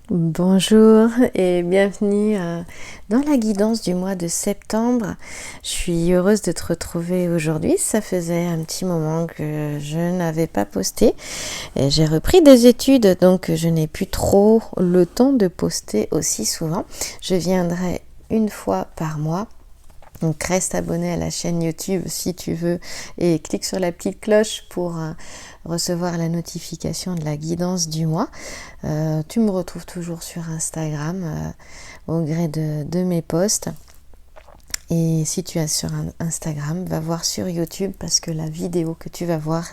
Bonjour et bienvenue dans la guidance du mois de septembre. Je suis heureuse de te retrouver aujourd'hui. Ça faisait un petit moment que je n'avais pas posté. Et j'ai repris des études, donc je n'ai plus trop le temps de poster aussi souvent. Je viendrai une fois par mois. Donc reste abonné à la chaîne YouTube si tu veux et clique sur la petite cloche pour recevoir la notification de la guidance du mois. Tu me retrouves toujours sur Instagram au gré de mes posts. Et si tu es sur Instagram, va voir sur YouTube parce que la vidéo que tu vas voir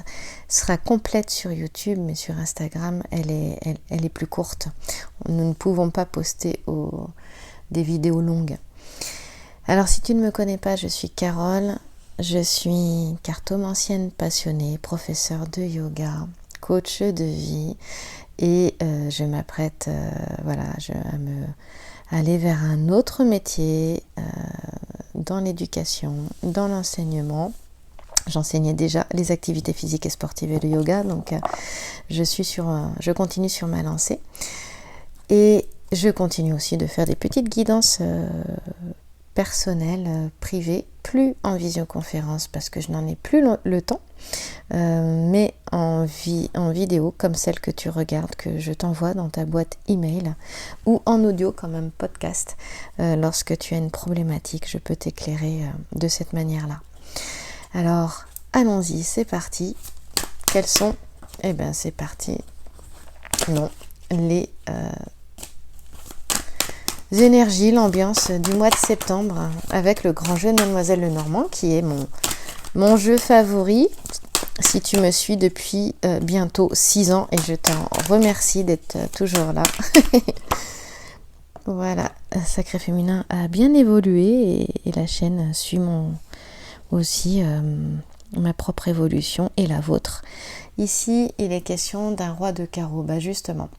sera complète sur YouTube, mais sur Instagram, elle est plus courte. Nous ne pouvons pas poster des vidéos longues. Alors si tu ne me connais pas, je suis Carole, je suis cartomancienne passionnée, professeure de yoga, coach de vie et je m'apprête à aller vers un autre métier dans l'éducation, dans l'enseignement. J'enseignais déjà les activités physiques et sportives et le yoga, donc je continue sur ma lancée et je continue aussi de faire des petites guidances personnel, privé, plus en visioconférence parce que je n'en ai plus le temps, mais en vidéo comme celle que tu regardes, que je t'envoie dans ta boîte email ou en audio comme un podcast. Lorsque tu as une problématique, je peux t'éclairer de cette manière-là. Alors, allons-y, c'est parti. Quels sont? Eh bien, c'est parti. Non, les énergies, l'ambiance du mois de septembre avec le grand jeu de Mademoiselle Lenormand qui est mon jeu favori si tu me suis depuis bientôt 6 ans et je t'en remercie d'être toujours là. Voilà, Sacré Féminin a bien évolué et la chaîne suit aussi ma propre évolution et la vôtre. Ici, il est question d'un roi de carreau. Justement,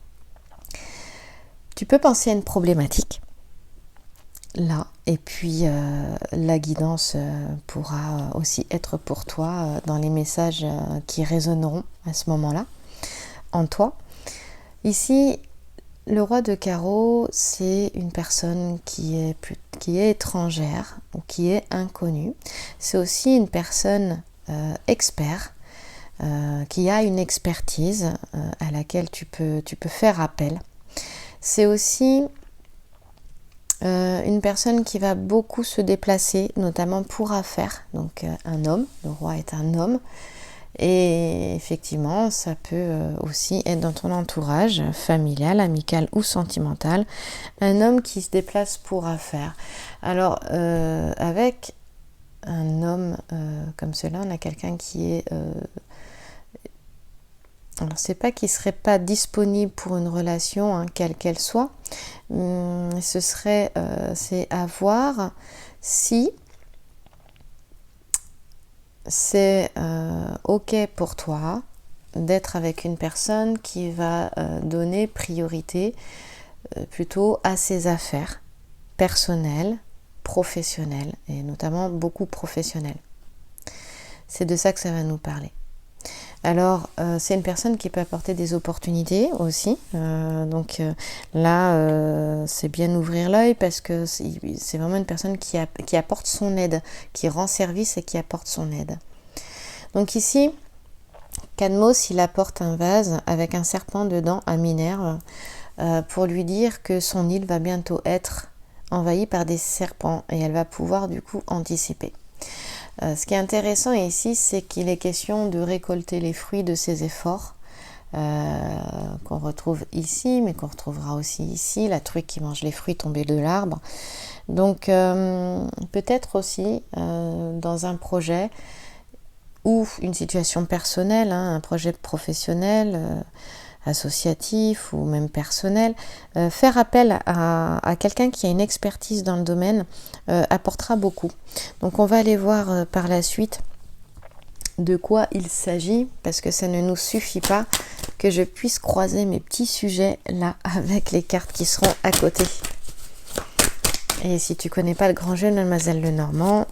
tu peux penser à une problématique là, et puis la guidance pourra aussi être pour toi dans les messages qui résonneront à ce moment-là en toi. Ici, le roi de carreau, c'est une personne qui est étrangère ou qui est inconnue. C'est aussi une personne expert qui a une expertise à laquelle tu peux faire appel. C'est aussi une personne qui va beaucoup se déplacer, notamment pour affaires, donc un homme, le roi est un homme, et effectivement ça peut aussi être dans ton entourage familial, amical ou sentimental, un homme qui se déplace pour affaires. Alors avec un homme comme cela, on a quelqu'un qui est alors c'est pas qu'il serait pas disponible pour une relation, quelle qu'elle soit, c'est à voir si c'est ok pour toi d'être avec une personne qui va donner priorité plutôt à ses affaires personnelles, professionnelles et notamment beaucoup professionnelles. C'est de ça que ça va nous parler. Alors, c'est une personne qui peut apporter des opportunités aussi. Là, c'est bien ouvrir l'œil parce que c'est vraiment une personne qui apporte son aide, qui rend service et qui apporte son aide. Donc ici, Cadmos, il apporte un vase avec un serpent dedans à Minerve pour lui dire que son île va bientôt être envahie par des serpents et elle va pouvoir du coup anticiper. Ce qui est intéressant ici, c'est qu'il est question de récolter les fruits de ses efforts qu'on retrouve ici, mais qu'on retrouvera aussi ici, la truie qui mange les fruits tombés de l'arbre. Donc peut-être aussi dans un projet ou une situation personnelle, un projet professionnel, associatif ou même personnel, faire appel à quelqu'un qui a une expertise dans le domaine apportera beaucoup. Donc on va aller voir par la suite de quoi il s'agit, parce que ça ne nous suffit pas que je puisse croiser mes petits sujets là avec les cartes qui seront à côté. Et si tu connais pas le grand jeu de Mademoiselle Lenormand,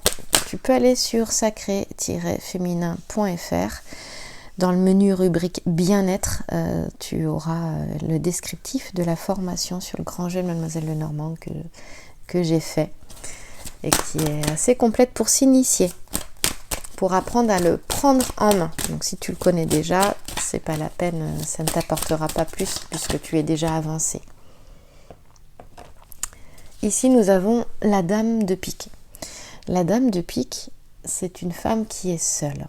tu peux aller sur sacré-féminin.fr Dans le menu rubrique bien-être, tu auras le descriptif de la formation sur le grand jeu de Mademoiselle Lenormand que j'ai fait et qui est assez complète pour s'initier, pour apprendre à le prendre en main. Donc si tu le connais déjà, c'est pas la peine, ça ne t'apportera pas plus puisque tu es déjà avancé. Ici nous avons la dame de pique. La dame de pique, c'est une femme qui est seule.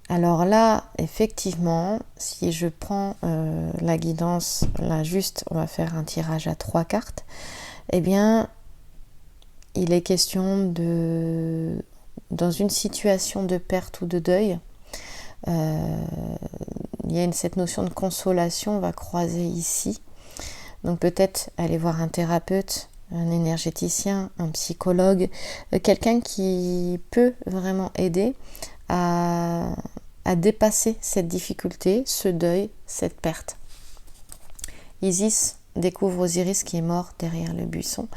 Alors là, effectivement, si je prends la guidance, là juste, on va faire un tirage à 3 cartes, eh bien, il est question dans une situation de perte ou de deuil, il y a cette notion de consolation, on va croiser ici. Donc peut-être aller voir un thérapeute, un énergéticien, un psychologue, quelqu'un qui peut vraiment aider à dépasser cette difficulté, ce deuil, cette perte. Isis découvre Osiris qui est mort derrière le buisson.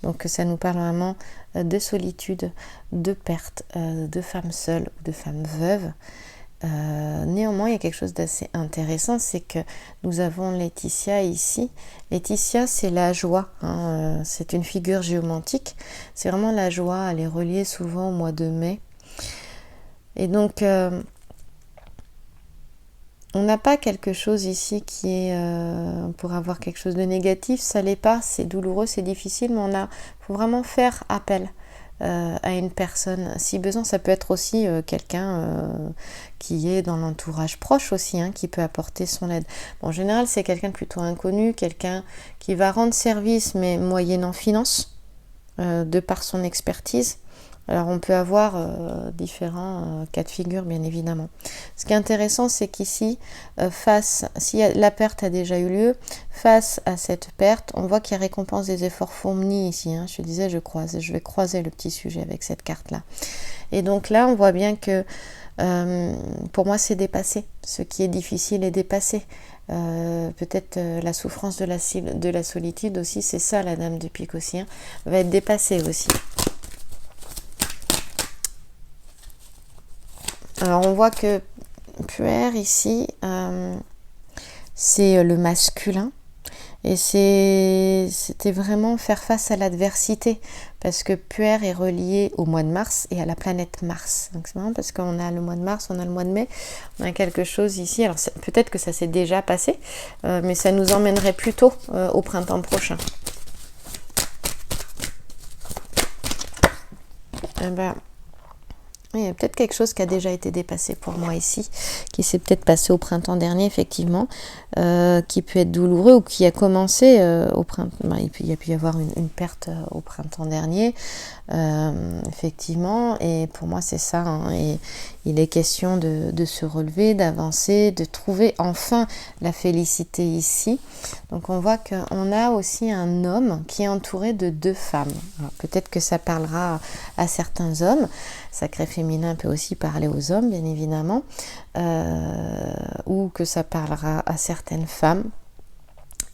Donc ça nous parle vraiment de solitude, de perte, de femmes seules, de femmes veuves. Néanmoins, il y a quelque chose d'assez intéressant, c'est que nous avons Laetitia ici. Laetitia, c'est la joie, hein, c'est une figure géomantique. C'est vraiment la joie, elle est reliée souvent au mois de mai. Et donc, on n'a pas quelque chose ici qui est pour avoir quelque chose de négatif, ça l'est pas, c'est douloureux, c'est difficile, mais faut vraiment faire appel à une personne. Si besoin, ça peut être aussi quelqu'un qui est dans l'entourage proche aussi, hein, qui peut apporter son aide. Bon, en général, c'est quelqu'un de plutôt inconnu, quelqu'un qui va rendre service, mais moyennant finance, de par son expertise. Alors on peut avoir différents cas de figure, bien évidemment. Ce qui est intéressant, c'est qu'ici, si la perte a déjà eu lieu, face à cette perte, on voit qu'il y a récompense des efforts fournis ici. Hein. Je te disais, je vais croiser le petit sujet avec cette carte-là. Et donc là, on voit bien que pour moi, c'est dépassé. Ce qui est difficile est dépassé. Peut-être la souffrance de la solitude aussi, c'est ça, la dame de pique aussi, hein, va être dépassée aussi. Alors on voit que puer ici, c'est le masculin et c'était vraiment faire face à l'adversité parce que puer est relié au mois de mars et à la planète Mars. Donc c'est marrant parce qu'on a le mois de mars, on a le mois de mai, on a quelque chose ici. Alors peut-être que ça s'est déjà passé, mais ça nous emmènerait plutôt au printemps prochain. Il y a peut-être quelque chose qui a déjà été dépassé pour moi ici, qui s'est peut-être passé au printemps dernier, effectivement, qui peut être douloureux ou qui a commencé au printemps. Il y a pu y avoir une perte au printemps dernier, effectivement, et pour moi c'est ça. Hein, et il est question de se relever, d'avancer, de trouver enfin la félicité ici. Donc on voit qu'on a aussi un homme qui est entouré de 2 femmes. Alors, peut-être que ça parlera à certains hommes. Sacré féminin peut aussi parler aux hommes, bien évidemment, ou que ça parlera à certaines femmes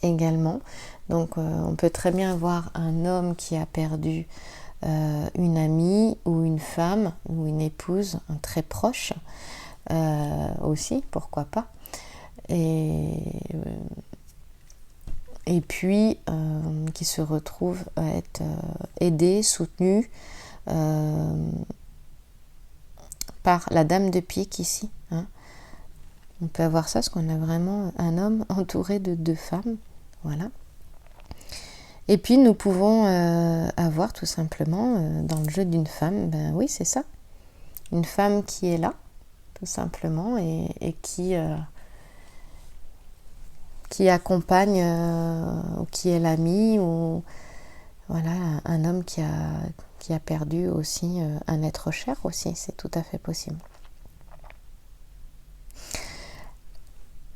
également. Donc on peut très bien avoir un homme qui a perdu une amie ou une femme ou une épouse très proche aussi, pourquoi pas. Et puis qui se retrouve à être aidé, soutenu par la dame de pique ici. Hein. On peut avoir ça parce qu'on a vraiment un homme entouré de 2 femmes. Voilà. Et puis nous pouvons avoir tout simplement dans le jeu d'une femme, ben oui c'est ça, une femme qui est là tout simplement et qui accompagne ou qui est l'ami ou voilà un homme qui a perdu aussi un être cher aussi, c'est tout à fait possible.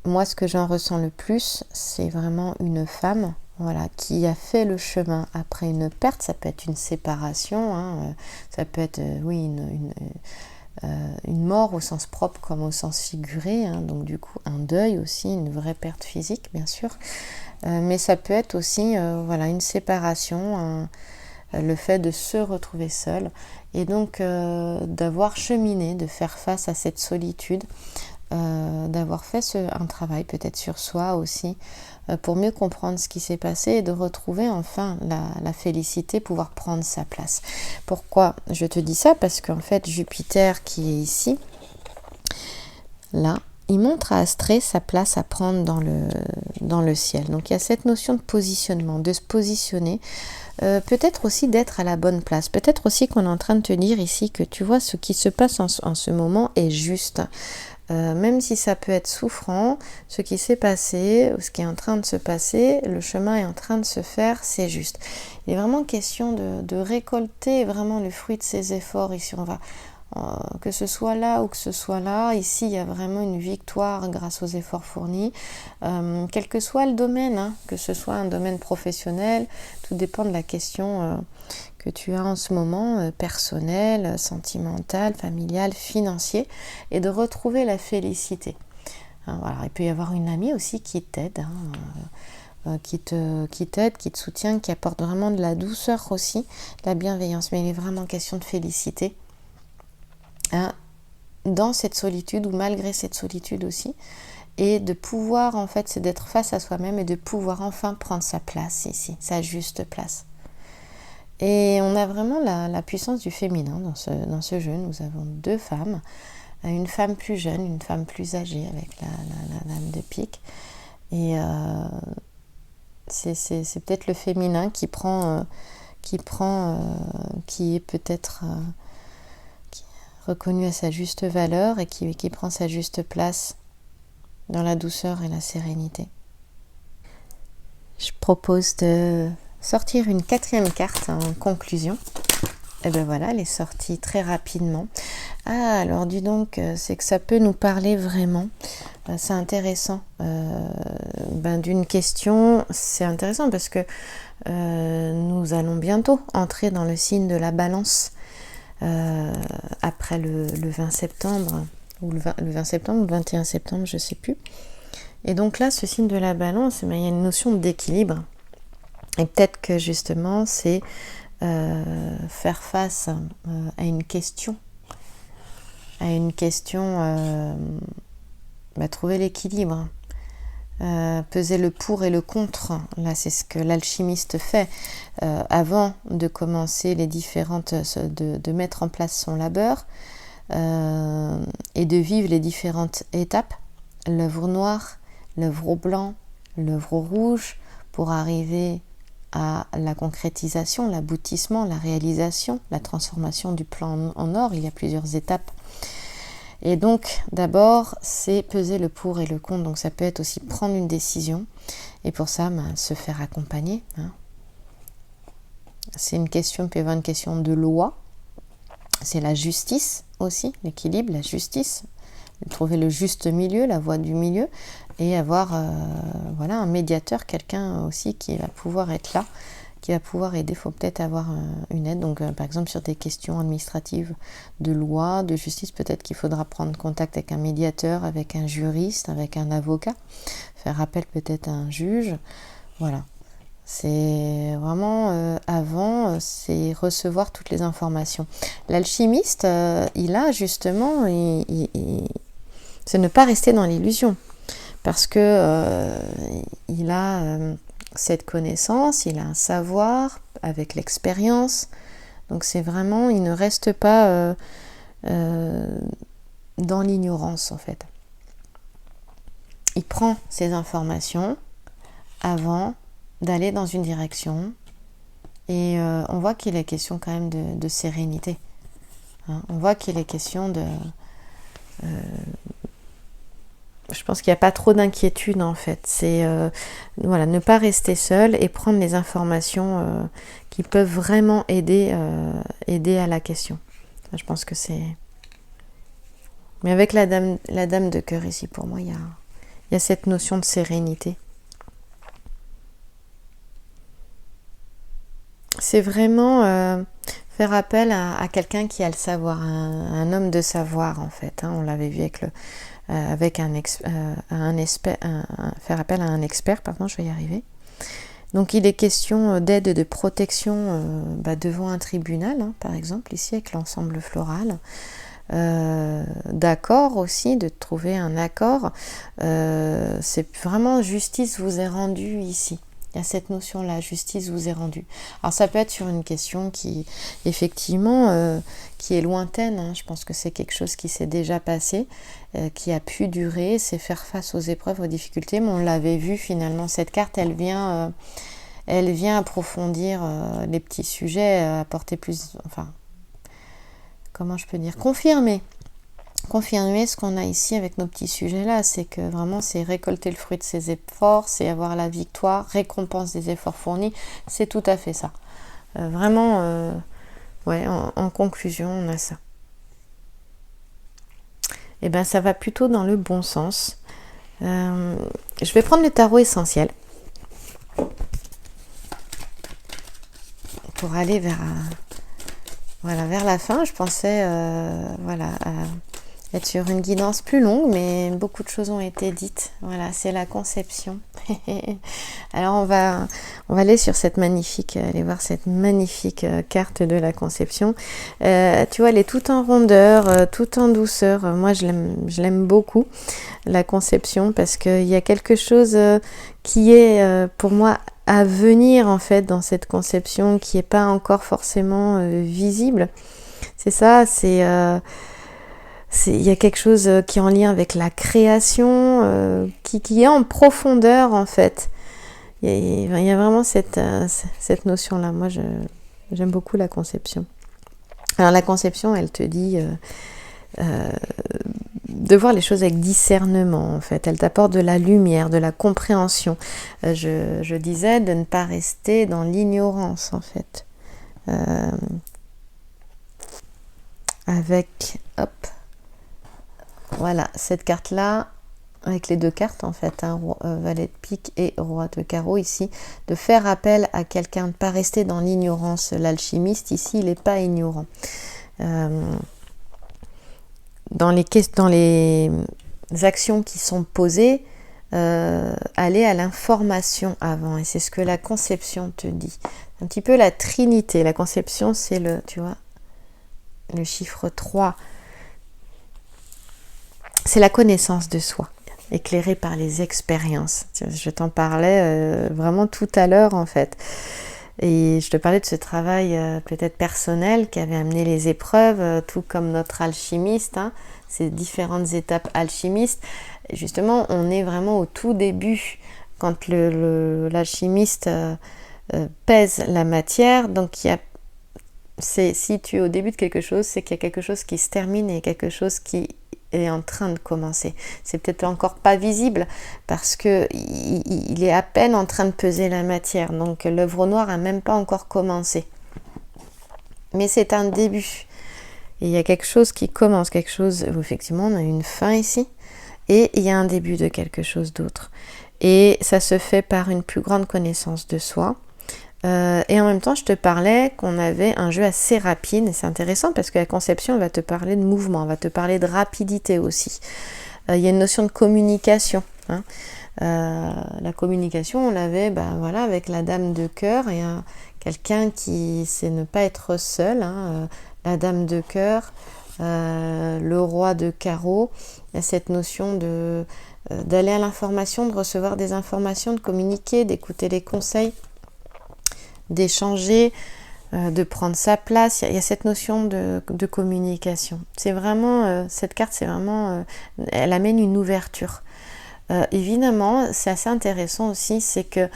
Moi, ce que j'en ressens le plus, c'est vraiment une femme, voilà, qui a fait le chemin après une perte. Ça peut être une séparation, hein, ça peut être, oui, une mort au sens propre comme au sens figuré, hein, donc du coup un deuil aussi, une vraie perte physique, bien sûr. Mais ça peut être aussi, voilà, une séparation, le fait de se retrouver seul et donc d'avoir cheminé, de faire face à cette solitude, d'avoir fait un travail peut-être sur soi aussi pour mieux comprendre ce qui s'est passé et de retrouver enfin la félicité, pouvoir prendre sa place. Pourquoi je te dis ça? Parce qu'en fait Jupiter qui est ici, là, il montre à Astrée sa place à prendre dans le ciel. Donc il y a cette notion de positionnement, de se positionner, peut-être aussi d'être à la bonne place. Peut-être aussi qu'on est en train de te dire ici que tu vois ce qui se passe en ce moment est juste. Même si ça peut être souffrant, ce qui s'est passé, ce qui est en train de se passer, le chemin est en train de se faire, c'est juste. Il est vraiment question de récolter vraiment le fruit de ses efforts. Ici, on va, que ce soit là ou que ce soit là, ici, il y a vraiment une victoire grâce aux efforts fournis. Quel que soit le domaine, hein, que ce soit un domaine professionnel, tout dépend de la question que tu as en ce moment, personnel, sentimental, familial, financier, et de retrouver la félicité. Hein, voilà. Il peut y avoir une amie aussi qui t'aide, hein, qui t'aide, qui te soutient, qui apporte vraiment de la douceur aussi, de la bienveillance, mais il est vraiment question de félicité. Hein, dans cette solitude ou malgré cette solitude aussi, et de pouvoir en fait, c'est d'être face à soi-même et de pouvoir enfin prendre sa place ici, sa juste place. Et on a vraiment la puissance du féminin dans ce jeu. Nous avons deux femmes, une femme plus jeune, une femme plus âgée avec la dame de pique. Et c'est peut-être le féminin qui est peut-être reconnu à sa juste valeur et qui prend sa juste place dans la douceur et la sérénité. Je propose de sortir une 4e carte en conclusion. Et ben voilà, elle est sortie très rapidement. Ah, alors dis donc, c'est que ça peut nous parler vraiment. C'est intéressant. D'une question, c'est intéressant parce que nous allons bientôt entrer dans le signe de la Balance après le 20 septembre, ou le 20 septembre ou le 21 septembre, je ne sais plus. Et donc là, ce signe de la Balance, il y a une notion d'équilibre. Et peut-être que justement, c'est faire face à une question, trouver l'équilibre, peser le pour et le contre. Là, c'est ce que l'alchimiste fait avant de commencer de mettre en place son labeur et de vivre les différentes étapes, l'œuvre noire, l'œuvre blanc, l'œuvre rouge, pour arriver à la concrétisation, l'aboutissement, la réalisation, la transformation du plan en or. Il y a plusieurs étapes. Et donc, d'abord, c'est peser le pour et le contre. Donc, ça peut être aussi prendre une décision. Et pour ça, se faire accompagner. Hein. C'est une question, peut y avoir une question de loi. C'est la justice aussi, l'équilibre, la justice. Trouver le juste milieu, la voie du milieu. Et avoir un médiateur, quelqu'un aussi qui va pouvoir être là, qui va pouvoir aider. Il faut peut-être avoir une aide. Donc, par exemple, sur des questions administratives de loi, de justice, peut-être qu'il faudra prendre contact avec un médiateur, avec un juriste, avec un avocat, faire appel peut-être à un juge. Voilà. C'est vraiment avant, c'est recevoir toutes les informations. L'alchimiste, il a justement, c'est ne pas rester dans l'illusion. Parce que il a cette connaissance, il a un savoir avec l'expérience. Donc c'est vraiment, il ne reste pas dans l'ignorance en fait. Il prend ces informations avant d'aller dans une direction et on voit qu'il est question quand même de sérénité. Hein, on voit qu'il est question de... je pense qu'il n'y a pas trop d'inquiétude en fait. C'est ne pas rester seul et prendre les informations qui peuvent vraiment aider à la question. Je pense que c'est... Mais avec la dame de cœur ici, pour moi, il y a cette notion de sérénité. C'est vraiment faire appel à quelqu'un qui a le savoir, un homme de savoir en fait. Hein. On l'avait vu avec faire appel à un expert, je vais y arriver. Donc il est question d'aide et de protection devant un tribunal, hein, par exemple, ici avec l'ensemble floral. D'accord aussi, de trouver un accord. C'est vraiment justice vous est rendue ici. Il y a cette notion-là, justice vous est rendue. Alors ça peut être sur une question qui, effectivement, qui est lointaine. Hein. Je pense que c'est quelque chose qui s'est déjà passé, qui a pu durer, c'est faire face aux épreuves, aux difficultés. Mais on l'avait vu finalement, cette carte, elle vient approfondir les petits sujets, apporter plus, enfin, comment je peux dire, confirmer ce qu'on a ici avec nos petits sujets là, c'est que vraiment c'est récolter le fruit de ses efforts, c'est avoir la victoire, récompense des efforts fournis, c'est tout à fait ça. Vraiment, en conclusion, on a ça. Et ben ça va plutôt dans le bon sens. Je vais prendre le tarot essentiel pour aller vers la fin. Je pensais être sur une guidance plus longue, mais beaucoup de choses ont été dites. Voilà, c'est la conception. Alors on va aller sur aller voir cette magnifique carte de la conception. Tu vois, elle est toute en rondeur, toute en douceur. Moi, je l'aime beaucoup, la conception, parce qu'il y a quelque chose qui est pour moi à venir en fait dans cette conception qui n'est pas encore forcément visible. C'est ça, il y a quelque chose qui est en lien avec la création, qui est en profondeur en fait. Il y a vraiment cette notion-là. Moi, j'aime beaucoup la conception. Alors la conception, elle te dit de voir les choses avec discernement en fait. Elle t'apporte de la lumière, de la compréhension. Je disais de ne pas rester dans l'ignorance en fait. Avec, voilà, cette carte-là, avec les deux cartes en fait, hein, valet de pique et roi de carreau ici, de faire appel à quelqu'un, de ne pas rester dans l'ignorance. L'alchimiste ici, il n'est pas ignorant. Dans les actions qui sont posées, aller à l'information avant, et c'est ce que la conception te dit. Un petit peu la trinité. La conception, c'est le chiffre 3. C'est la connaissance de soi, éclairée par les expériences. Je t'en parlais vraiment tout à l'heure en fait. Et je te parlais de ce travail peut-être personnel qui avait amené les épreuves, tout comme notre alchimiste, hein, ces différentes étapes alchimistes. Et justement, on est vraiment au tout début quand l'alchimiste pèse la matière. Donc si tu es au début de quelque chose, c'est qu'il y a quelque chose qui se termine et quelque chose qui est en train de commencer. C'est peut-être encore pas visible parce que il est à peine en train de peser la matière. Donc l'œuvre noire a même pas encore commencé. Mais c'est un début. Et il y a quelque chose qui commence, quelque chose où effectivement on a une fin ici et il y a un début de quelque chose d'autre. Et ça se fait par une plus grande connaissance de soi. Et en même temps, je te parlais qu'on avait un jeu assez rapide. Et c'est intéressant parce que la conception va te parler de mouvement, elle va te parler de rapidité aussi. Il y a une notion de communication. Hein. La communication, on l'avait avec la dame de cœur et quelqu'un qui sait ne pas être seul. Hein. La dame de cœur, le roi de carreau. Il y a cette notion d'aller à l'information, de recevoir des informations, de communiquer, d'écouter les conseils, d'échanger, de prendre sa place. Il y a cette notion de communication. C'est vraiment, cette carte, c'est vraiment, elle amène une ouverture. Évidemment, c'est assez intéressant aussi, c'est que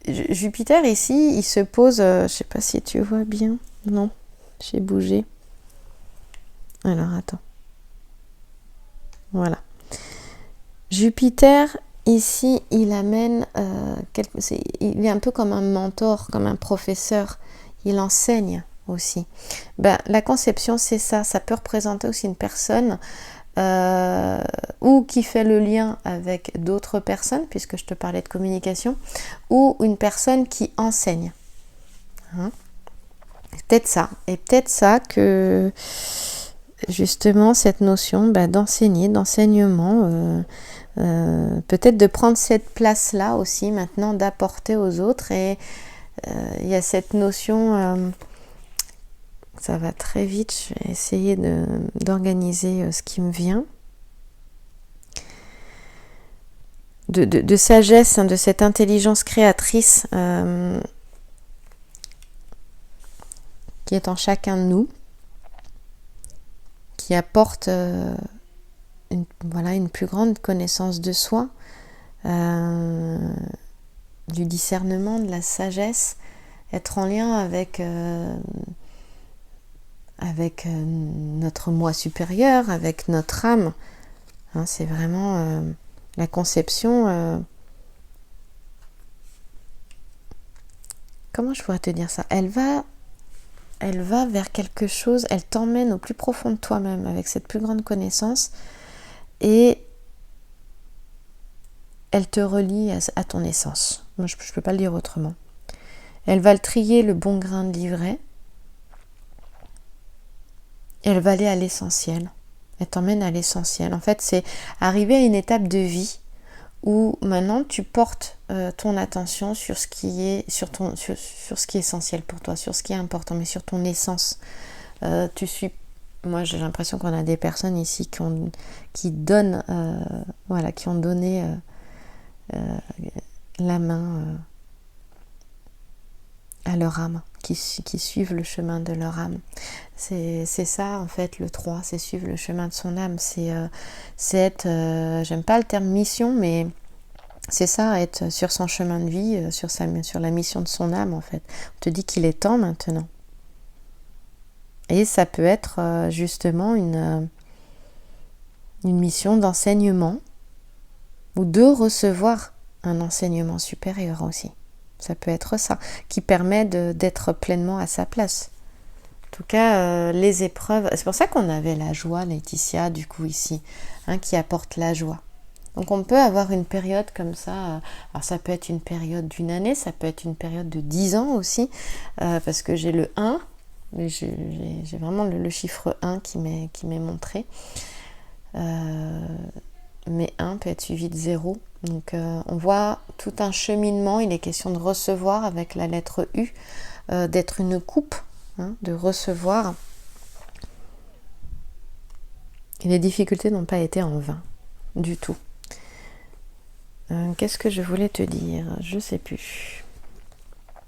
Jupiter ici, il se pose, je ne sais pas si tu vois bien, non, j'ai bougé. Alors, attends. Voilà. Jupiter, ici, il amène, il est un peu comme un mentor, comme un professeur. Il enseigne aussi. La conception, c'est ça. Ça peut représenter aussi une personne ou qui fait le lien avec d'autres personnes, puisque je te parlais de communication, ou une personne qui enseigne. Hein? Peut-être ça. Et peut-être ça que justement cette notion d'enseigner, d'enseignement, peut-être de prendre cette place-là aussi maintenant, d'apporter aux autres. Et il y a cette notion, ça va très vite, je vais essayer d'organiser ce qui me vient, de sagesse, hein, de cette intelligence créatrice qui est en chacun de nous, qui apporte une plus grande connaissance de soi, du discernement, de la sagesse, être en lien avec notre moi supérieur, avec notre âme. Hein, c'est vraiment la conception. Comment je pourrais te dire ça ? Elle va vers quelque chose, elle t'emmène au plus profond de toi-même avec cette plus grande connaissance et elle te relie à ton essence. Moi, je ne peux pas le dire autrement. Elle va trier le bon grain de l'ivraie. Elle va aller à l'essentiel. Elle t'emmène à l'essentiel. En fait, c'est arriver à une étape de vie où maintenant tu portes ton attention sur ce qui est sur ce qui est essentiel pour toi, sur ce qui est important, mais sur ton essence. Moi, j'ai l'impression qu'on a des personnes ici qui donnent, qui ont donné la main à leur âme, qui suivent le chemin de leur âme. C'est ça en fait le 3, c'est suivre le chemin de son âme, c'est être, j'aime pas le terme mission, mais c'est ça, être sur son chemin de vie, sur la mission de son âme en fait. On te dit qu'il est temps maintenant. Et ça peut être justement une mission d'enseignement ou de recevoir un enseignement supérieur aussi. Ça peut être ça, qui permet d'être pleinement à sa place. En tout cas, les épreuves, c'est pour ça qu'on avait la joie, Laetitia, du coup ici, hein, qui apporte la joie. Donc on peut avoir une période comme ça, alors ça peut être une période d'1 année, ça peut être une période de 10 ans aussi, parce que j'ai le 1, mais j'ai vraiment le chiffre 1 qui m'est montré. Mais 1 peut être suivi de 0. Donc on voit tout un cheminement, il est question de recevoir avec la lettre U, d'être une coupe, hein, de recevoir. Et les difficultés n'ont pas été en vain, du tout. Qu'est-ce que je voulais te dire ? Je sais plus.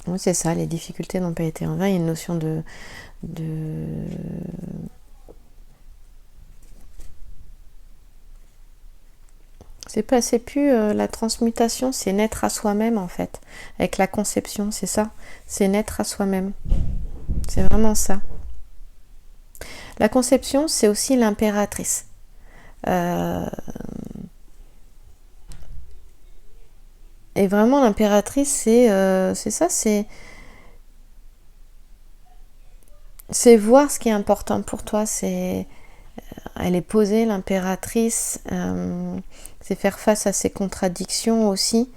Oui, c'est ça, les difficultés n'ont pas été en vain. Il y a une notion de c'est plus la transmutation, c'est naître à soi-même en fait. Avec la conception, c'est ça. C'est naître à soi-même. C'est vraiment ça. La conception, c'est aussi l'impératrice. Et vraiment, l'impératrice, c'est ça, c'est voir ce qui est important pour toi. Elle est posée, l'impératrice. C'est faire face à ses contradictions aussi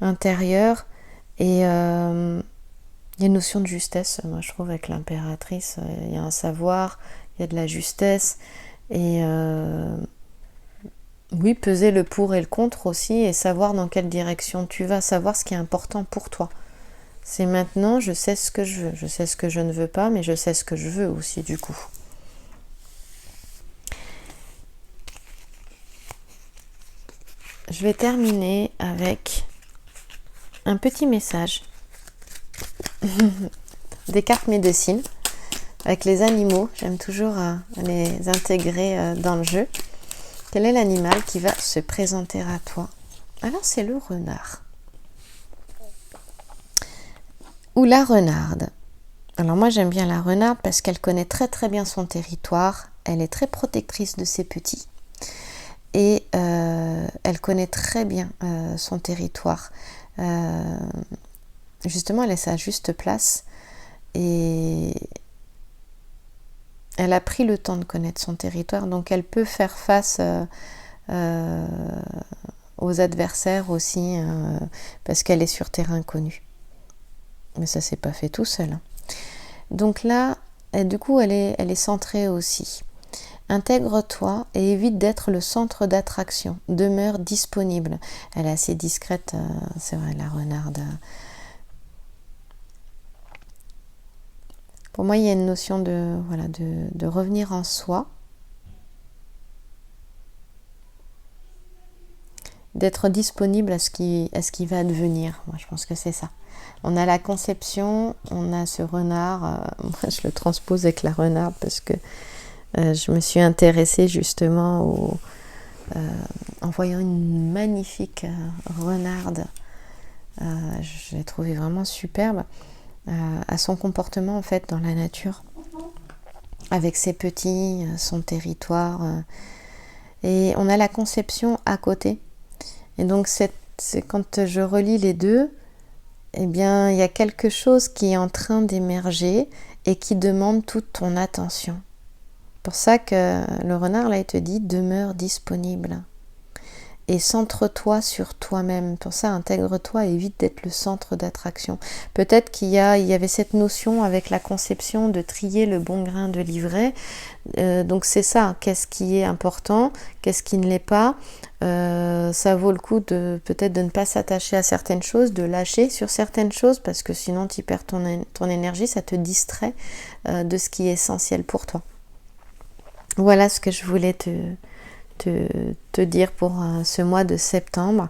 intérieures. Et il y a une notion de justesse, moi je trouve, avec l'impératrice. Il y a un savoir, il y a de la justesse. Et oui, peser le pour et le contre aussi, et savoir dans quelle direction tu vas, savoir ce qui est important pour toi. C'est maintenant, je sais ce que je veux, je sais ce que je ne veux pas, mais je sais ce que je veux aussi du coup. Je vais terminer avec un petit message des cartes médecine avec les animaux. J'aime toujours les intégrer dans le jeu. Quel est l'animal qui va se présenter à toi ? Alors c'est le renard. Ou la renarde. Alors moi j'aime bien la renarde parce qu'elle connaît très très bien son territoire. Elle est très protectrice de ses petits. Et elle connaît très bien son territoire. Justement, elle est à sa juste place. Et elle a pris le temps de connaître son territoire. Donc, elle peut faire face aux adversaires aussi, parce qu'elle est sur terrain connu. Mais ça ne s'est pas fait tout seul. Donc là, du coup, elle est centrée aussi. Intègre-toi et évite d'être le centre d'attraction. Demeure disponible. Elle est assez discrète, c'est vrai, la renarde. Pour moi, il y a une notion de, voilà, de revenir en soi, d'être disponible à ce qui va advenir. Moi, je pense que c'est ça. On a la conception, on a ce renard. Moi, je le transpose avec la renarde parce que je me suis intéressée justement en voyant une magnifique renarde. Je l'ai trouvée vraiment superbe à son comportement en fait dans la nature, avec ses petits, son territoire. Et on a la conception à côté. Et donc, c'est quand je relis les deux, eh bien, il y a quelque chose qui est en train d'émerger et qui demande toute ton attention. C'est pour ça que le renard, là, il te dit « demeure disponible ». Et centre-toi sur toi-même. Pour ça, intègre-toi et évite d'être le centre d'attraction. Peut-être qu'il y avait cette notion avec la conception de trier le bon grain de livret. Donc c'est ça, qu'est-ce qui est important, qu'est-ce qui ne l'est pas. Ça vaut le coup peut-être de ne pas s'attacher à certaines choses, de lâcher sur certaines choses, parce que sinon tu perds ton énergie, ça te distrait de ce qui est essentiel pour toi. Voilà ce que je voulais te dire pour ce mois de septembre.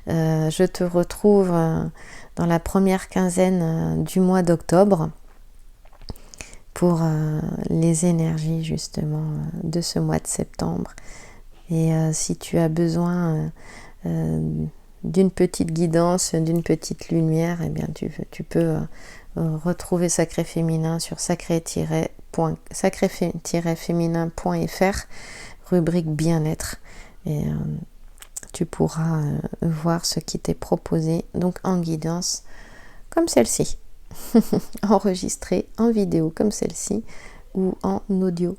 Je te retrouve dans la première quinzaine du mois d'octobre pour les énergies justement de ce mois de septembre. Et si tu as besoin d'une petite guidance, d'une petite lumière, eh bien tu peux retrouver Sacré Féminin sur sacré-féminin.fr, rubrique bien-être, et tu pourras voir ce qui t'est proposé, donc en guidance comme celle-ci, enregistrée en vidéo comme celle-ci ou en audio.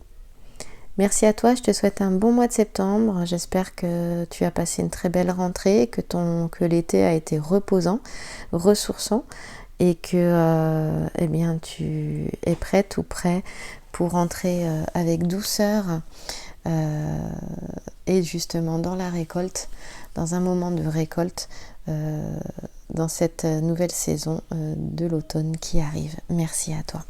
Merci à toi, je te souhaite un bon mois de septembre. J'espère que tu as passé une très belle rentrée, que l'été a été reposant, ressourçant, et que eh bien, tu es prête ou prêt pour rentrer avec douceur et justement dans la récolte, dans un moment de récolte, dans cette nouvelle saison de l'automne qui arrive. Merci à toi.